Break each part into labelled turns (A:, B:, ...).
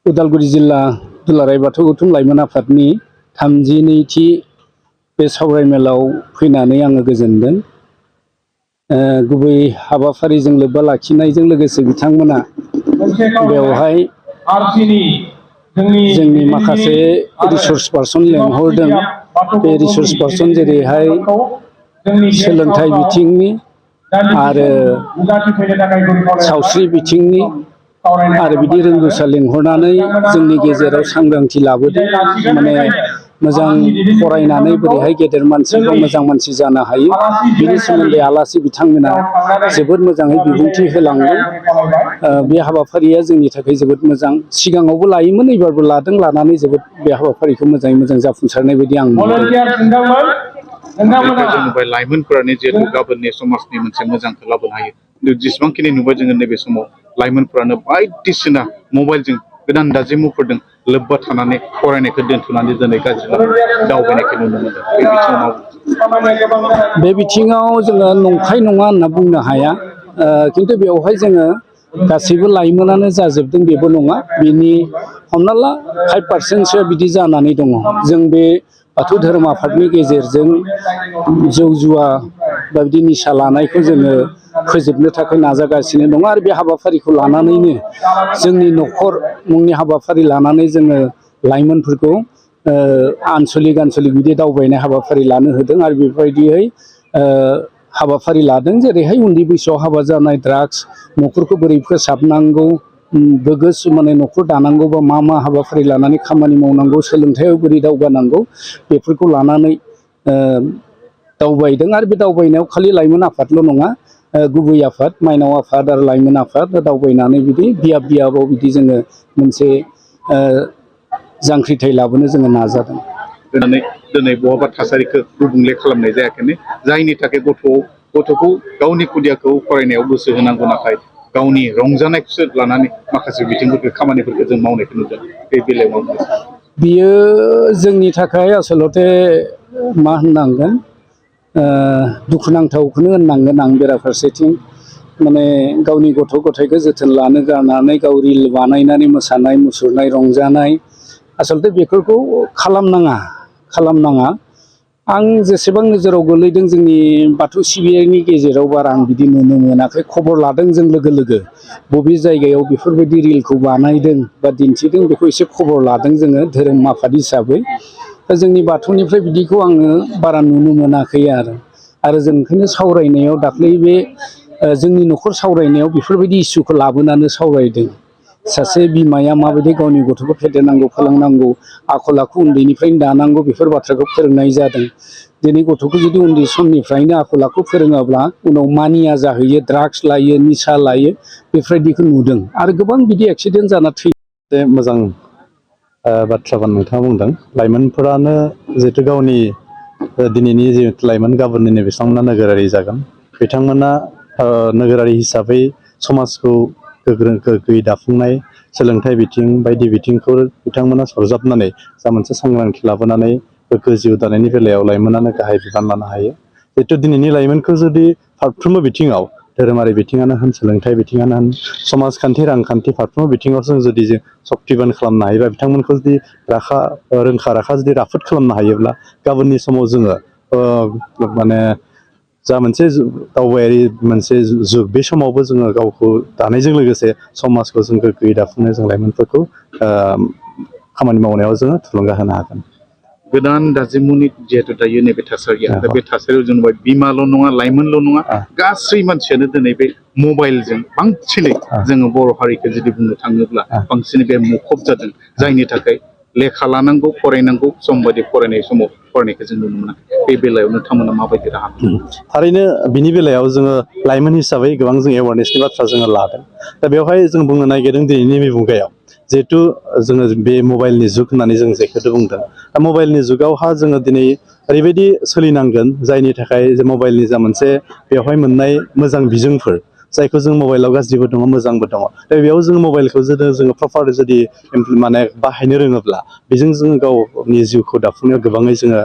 A: उदालगुरि जिल्ला दुलाराय बाथौ गौथुम लाइमोन आफादनि 32थि बे सावरायमेलाव फैनानै आङो गोजोनदों। गुबै हाबाफारिजों लोब्बा लाखिनायजों लोगोसे बिथांमोना बेवहाय जोंनि माखासे रिसर्स पार्सन लेंहरदों। बे रिसर्स पार्सन जेरैहाय सोलोंथाइ बिथिंनि आरो सावस्रि बिथिंनि आरो बिदि रोंगौसा लिंहरनानै जोंनि गेजेराव सांग्रांथि लाबोदों। माने मोजां फरायनानै बोरैहाय गेदेर मानसि बा मोजां मानसि जानो हायो बिनि सोमोन्दै आलासि बिथांमोना जोबोद मोजाङै बिबुंथि होलांदों। बे हाबाफारिया जोंनि थाखाय जोबोद मोजां। सिगाङावबो लायोमोन, एबारबो लादों। लानानै जोबोद बे हाबाफारिखौ मोजाङै मोजां जाफुंसारनाय बायदि आं मोनदों।
B: जों नुबाय लाइमोनफोरानो जिहेतु गाबोननि समाजनि मोनसे मोजांखौ लाबोनो हायो। जेसेबांखिनि नुबाय जोङो नैबे समाव लाइमोनफोरानो बायदिसिना मबाइलजों गोदान दाजेमुफोरजों लोब्बा थानानै फरायनायखौ दोनथ'नानै दिनै गाज्रि दावबायनायखौ नुनो मोनदों।
A: बे बिथिङाव जोङो नंखाय नङा होनना बुंनो हाया। खिन्थु बेवहाय जोङो गासैबो लाइमोनानो जाजोबदों बेबो नङा। बिनि हमना ला 5% बिदि जानानै दङ। जों बे बाथौ धोरोम आफादनि गेजेरजों जौ जुवा बा बिदि निसा लानायखौ जोङो फोजोबनो थाखाय नाजागासिनो दङ। आरो बे हाबाफारिखौ लानानैनो जोंनि न'खर मुंनि हाबाफारि लानानै जोङो लाइमोनफोरखौ आनसलिक बिदि दावबायनाय हाबाफारि लानो होदों। आरो बेबायदियै हाबाफारि लादों। जेरैहाय उन्दै बैसोआव हाबा जानाय, ड्राग्स, न'खरखौ बोरै फोसाबनांगौ, गोग्गो माने न'खर दानांगौ बा मा हाबाफारि लानानै खामानि मावनांगौ, सोलोंथायाव बोरै दावगानांगौ, बेफोरखौ लानानै दावबायदों। आरो बे दावबायनायाव खालि लाइमोन आफादल' नङा, गुबै आफाद, माइनाव आफाद आरो लाइमोन आफाद दावबायनानै बिदि बियाबाव बिदि जोङो मोनसे जांख्रिथाय लाबोनो जोङो नाजादों।
B: दिनै बहाबा थासारिखौ गुबुंले खालामनाय जायाखैनो, जायनि थाखाय गथ'खौ गावनि खुदियाखौ फरायनायाव गोसो होनांगौ, नाथाय गावनि रंजानायखौसो लानानै माखासे बिथिंफोरखौ खामानिफोरखौ जों मावनायखौ नुदों। बे बेलायाव
A: बियो जोंनि थाखाय आसलते मा होननांगोन, दुखुनांथावखौनो होननांगोन आं बेराफारसेथिं। माने गावनि गथ' गथायखौ जोथोन लानो गारनानै गाव रिल बानायनानै मोसानाय मुसुरनाय रंजानाय, आसलते बेफोरखौ खालामनाङा। आं जेसेबां नोजोराव गोलैदों जोंनि बाथौ सिबियारिनि गेजेराव बारा आं बिदि नुनो मोनाखै। खबर लादों जों लोगो लोगो बबे जायगायाव बेफोरबायदि रिलखौ बानायदों बा दिन्थिदों बेखौ एसे खबर लादों जोङो धोरोम आफाद हिसाबै। दा जोंनि बाथौनिफ्राय बिदिखौ आङो बारा नुनो मोनाखै। आरो जों ओंखायनो सावरायनायाव दाख्लै बे जोंनि न'खर सावरायनायाव बेफोरबायदि इसुखौ लाबोनानै सावरायदों। सासे बिमाया माबायदि गावनि गथ'खौ फेदेरनांगौ, फोलावनांगौ, आखल आखु उन्दैनिफ्रायनो दानांगौ, बेफोर बाथ्राखौ फोरोंनाय जादों। दिनै गथ'खौ जुदि उन्दै समनिफ्रायनो आखल आखु फोरोङाब्ला उनाव मानिया जाहैयो, ड्राग्स लायो, निसा लायो, बेफोरबायदिखौ नुदों। आरो गोबां बिदि एक्सिडेन्ट जाना थैयो।
C: मोजां बाथ्राखौ नोंथाङा बुंदों। लाइमोनफोरानो जिहेतु गावनि दिनैनि जिहेतु लाइमोन, गाबोननि बिथांमोना नोगोरारि जागोन। बिथांमोना नोगोरारि हिसाबै समाजखौ गोग्गोयै दाफुंनाय, सोलोंथाइ बिथिं बायदि बिथिंखौ बिथांमोना सरजाबनानै जा मोनसे सांग्रांथि लाबोनानै गोग्गो जिउ दानायनि बेलायाव लाइमोनानो गाहाय बिबान लानो हायो। जिहेतु दिनैनि लाइमोनखौ जुदि फारफ्रोमबो बिथिङाव, धोरोमारि बिथिङानो होन, सोलोंथाइ बिथिङानो होन, समाजखान्थि, रांखान्थि फारफ्रोमबो बिथिङाव जों जुदि सक्तिबान खालामनो हायोबा, बिथांमोनखौ जुदि रोंखा राखा जुदि राफोद खालामनो हायोब्ला, गाबोननि समाव जोङो माने जा मोनसे दावबायारि मोनसे जुग, बे समावबो जोङो गावखौ दानायजों लोगोसे समाजखौ जों गोग्गोयै दाफुंनो जों लाइमोनफोरखौ खामानि मावनायाव जोङो थुलुंगा होनो हागोन।
B: गोदान दाजेमुनि जिहेतु दायो नैबे थासारिया, दा बे थासारियाव जों बिमाल' नङा, लाइमोनल' नङा, गासै मानसियानो दिनै बे मबाइलजों बांसिनै जोङो बर' हारिखौ जुदि बुंनो थाङोब्ला बांसिनै बे मुखुब जादों। जायनि थाखाय लेखा लानांगौ, फरायनांगौ, सम बायदि फरायनाय समाव फरायनायखौ जों नुनो मोनाखै। बे बेलायाव नोंथांमोना माबायदि राहा?
C: थारैनो बिनि बेलायाव जोङो लाइमोन हिसाबै गोबां जों एवारनेसनि बाथ्रा जोङो लादों। दा बेवहाय जों बुंनो नागिरदों दिनैनि बे मुगायाव जिहेथु जोङो बे मबाइलनि जुग होननानै जों जेखौथ' बुंदों। दा मबाइलनि जुगावहा जोङो दिनै ओरैबायदि सोलिनांगोन, जायनि थाखाय जे मबाइलनि जा मोनसे बेवहाय मोननाय मोजां बिजोंफोर, जायखौ जों मबाइलाव गाज्रिबो दङ मोजांबो दङ दा बेयाव जों मबाइलखौ जोङो प्रपार जुदि माने बाहायनो रोङोब्ला बेजों जोङो गावनि जिउखौ दाफुंनायाव गोबाङै जोङो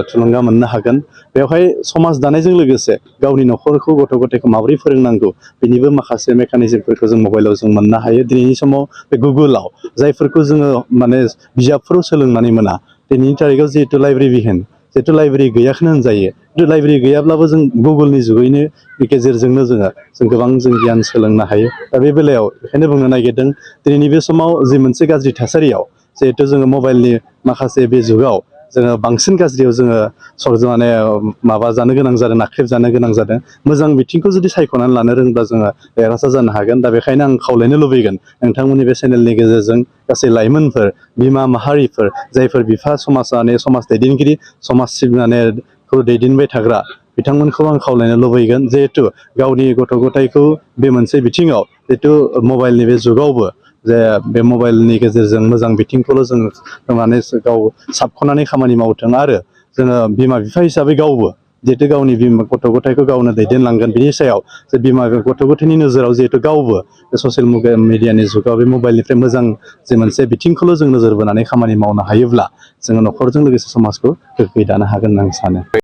C: थुलुंगा मोननो हागोन बेवहाय समाज दानायजों लोगोसे गावनि न'खरखौ गथ' गथायखौ माबोरै फोरोंनांगौ बेनिबो माखासे मेकानिजमफोरखौ जों मबाइलाव जों मोननो हायो दिनैनि समाव बे गुगोलाव जायफोरखौ जोङो माने बिजाबफोराव सोलोंनानै मोना दिनैनि थारिखआव जिहेतु लाइब्रेरि गैयाखौनो होनजायो खिन्थु लाइब्रेरि गैयाब्लाबो जों गुगोलनि जुगैनो गेजेरजोंनो जों गोबां जों गियान सोलोंनो हायो दा बे बेलायाव बेखायनो बुंनो नागिरदों दिनैनि बे समाव जि मोनसे गाज्रि थासारियाव जिहेथु जोङो मबाइलनि माखासे बे जुगाव जोङो बांसिन गाज्रियाव जोङो माने माबा जानो गोनां जादों नाख्रेब जानो गोनां जादों मोजां बिथिंखौ जुदि सायख'नानै लानो रोंब्ला जोङो देरहासार जानो हागोन दा बेखायनो आं खावलायनो लुबैगोन नोंथांमोननि बे चेनेलनि गेजेरजों गासै लाइमोनफोर बिमा माहारिफोर जायफोर बिफा समाज दैदेनगिरि समाज सिबिनायखौ दैदेनबाय थाग्रा बिथांमोनखौ आं खावलायनो लुबैगोन जिहेथु गावनि गथ' गथायखौ बे मोनसे बिथिङाव जिहेतु मबाइलनि बे जुगावबो जे बे मबाइलनि गेजेरजों मोजां बिथिंखौल' जोङो माने गाव साबख'नानै खामानि मावथों आरो जोङो बिमा बिफा हिसाबै गावबो जिहेतु गावनि गथ' गथायखौ गावनो दैदेनलांगोन बिनि सायाव जे गथ' गथायनि नोजोराव जिहेतु गावबो बे ससियेल मिडियानि जुगाव बे मबाइलनिफ्राय मोजां जे मोनसे बिथिंखौल' जों नोजोर बोनानै खामानि मावनो हायोब्ला जोङो न'खरजों लोगोसे समाजखौ गोग्गोयै दानो हागोन होनना आं सानो